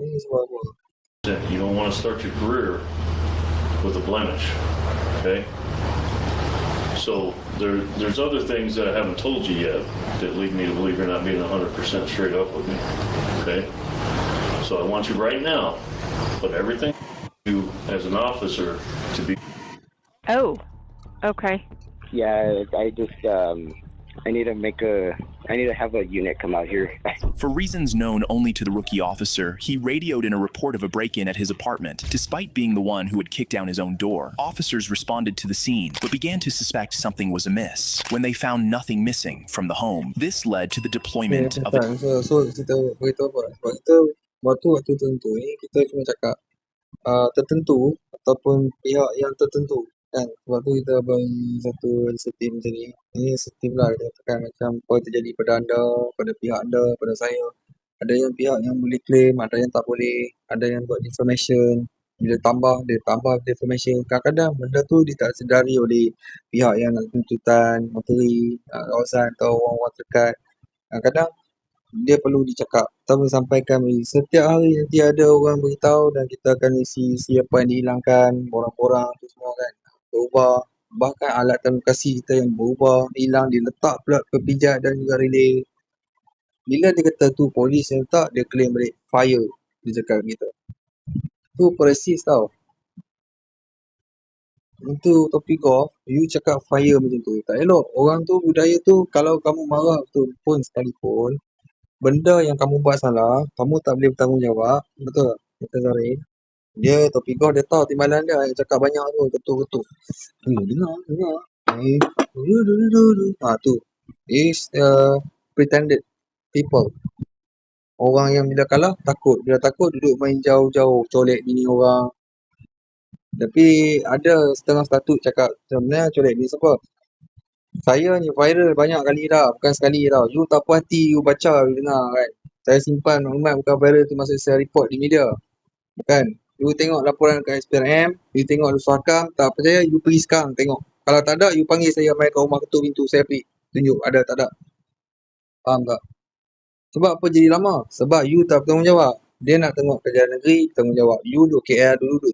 Ini sebab apa? You don't want to start your career with a blemish, okay? So there's other things that I haven't told you yet that lead me to believe you're not being 100% straight up with me, okay? So I want you right now, put everything you as an officer to be. Oh, okay. Yeah, I need to have a unit come out here. For reasons known only to the rookie officer, he radioed in a report of a break-in at his apartment. Despite being the one who had kicked down his own door, officers responded to the scene, but began to suspect something was amiss when they found nothing missing from the home. This led to the deployment of a... So kita beritahu apa? Sebab kita waktu tertentu ni kita cuma cakap tertentu ataupun pihak yang tertentu kan. Sebab tu kita bagi satu insentif macam ni. Ini insentif lah, kita katakan macam apa terjadi pada anda, pada pihak anda, pada saya. Ada yang pihak yang boleh claim, ada yang tak boleh, ada yang buat defamation. Bila dia tambah defamation. Kadang-kadang benda tu dia tak sedari oleh pihak yang nak tuntutan, materi, kawasan atau orang-orang terdekat. Kadang-kadang dia perlu dicakap atau sampaikan. Setiap hari nanti ada orang beritahu dan kita akan isi apa yang dihilangkan, borang-borang tu semua kan berubah, bahkan alat komunikasi kita yang berubah, hilang, diletak pula ke pijat dan juga relay. Bila dia kata tu polis yang letak, dia claim balik fire, dia cakap kita tu persis tau. Itu topik off, you cakap fire macam tu tak elok. Orang tu budaya tu, kalau kamu marah betul pun sekalipun, benda yang kamu buat salah, kamu tak boleh bertanggungjawab, betul tak? Kata Zarif. Dia topik off, dia tahu timbalan dia yang cakap banyak tu, ketul-ketul. Dengar. Tu. Is pretended people. Orang yang bila kalah, takut. Bila takut, duduk main jauh-jauh, colek bini orang. Tapi ada setengah statut cakap, sebenarnya colek bini siapa? Saya ni viral banyak kali dah, bukan sekali dah. You tak puas hati, you baca, you dengar kan. Saya simpan maklumat bukan viral tu masa saya report di media. Bukan. You tengok laporan kat SPRM, you tengok Lusakam, tak percaya, you pergi sekarang tengok. Kalau tak ada, you panggil saya main ke rumah ketua pintu, saya pergi tunjuk ada tak ada. Faham tak? Sebab apa jadi lama? Sebab you tak bertanggungjawab. Dia nak tengok kerja negeri, bertanggungjawab. You duduk KL dulu, duduk